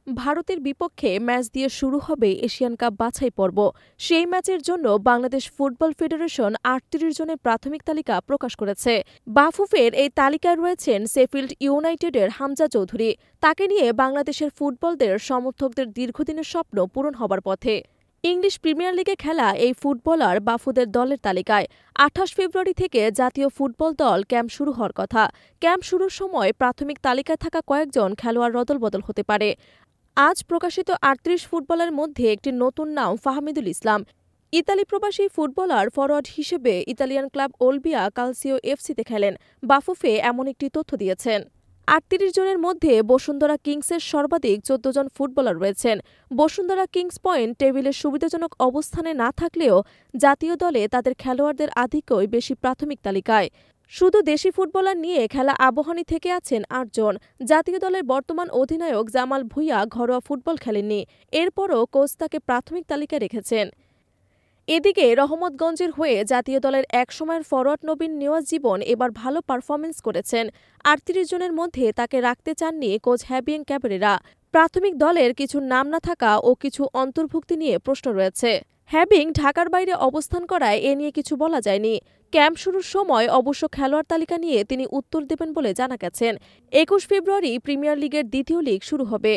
ভারতের বিপক্ষে ম্যাচ দিয়ে শুরু হবে এশিয়ান কাপ বাছাই পর্ব। সেই ম্যাচের জন্য বাংলাদেশ ফুটবল ফেডারেশন ৩৮ জনের প্রাথমিক তালিকা প্রকাশ করেছে। বাফুফের এই তালিকায় রয়েছেন শেফিল্ড ইউনাইটেডের হামজা চৌধুরী। তাকে নিয়ে বাংলাদেশের ফুটবলদের সমর্থকদের দীর্ঘদিনের স্বপ্ন পূরণ হবার পথে। ইংলিশ প্রিমিয়ার লিগে খেলা এই ফুটবলার বাফুদের দলের তালিকায় ২৮ ফেব্রুয়ারি থেকে জাতীয় ফুটবল দল ক্যাম্প শুরু হওয়ার কথা। ক্যাম্প শুরুর সময় প্রাথমিক তালিকায় থাকা কয়েকজন খেলোয়াড় রদলবদল হতে পারে। আজ প্রকাশিত ৩৮ ফুটবলারের মধ্যে একটি নতুন নাম ফাহমিদুল ইসলাম। ইতালি প্রবাসী ফুটবলার ফরোয়ার্ড হিসেবে ইতালিয়ান ক্লাব ওলবিয়া কালসিও এফসিতে খেলেন। বাফুফে এমন একটি তথ্য দিয়েছেন। ৩৮ জনের মধ্যে বসুন্ধরা কিংসের সর্বাধিক ১৪ জন ফুটবলার রয়েছেন। বসুন্ধরা কিংস পয়েন্ট টেবিলের সুবিধাজনক অবস্থানে না থাকলেও জাতীয় দলে তাদের খেলোয়াড়দের আধিক্যই বেশি প্রাথমিক তালিকায়। শুধু দেশি ফুটবলার নিয়ে খেলা আবাহনী থেকে আছেন ৮ জন। জাতীয় দলের বর্তমান অধিনায়ক জামাল ভুঁইয়া ঘরোয়া ফুটবল খেলেননি। এরপরও কোচ তাকে প্রাথমিক তালিকায় রেখেছেন। এদিকে রহমতগঞ্জের হয়ে জাতীয় দলের একসময়ের ফরোয়ার্ড নবীন নেওয়াজ জীবন এবার ভালো পারফরমেন্স করেছেন। ৩৮ জনের মধ্যে তাকে রাখতে চাননি কোচ হ্যাবিয়েং ক্যাবেরেরা। প্রাথমিক দলের কিছু নাম না থাকা ও কিছু অন্তর্ভুক্তি নিয়ে প্রশ্ন রয়েছে। হ্যাবিং ঢাকার বাইরে অবস্থান করায় এ নিয়ে কিছু বলা যায়নি। ক্যাম্প শুরুর সময় অবশ্য খেলোয়াড় তালিকা নিয়ে তিনি উত্তর দেবেন বলে জানা গেছেন। ২১ ফেব্রুয়ারি প্রিমিয়ার লিগের দ্বিতীয় লিগ শুরু হবে।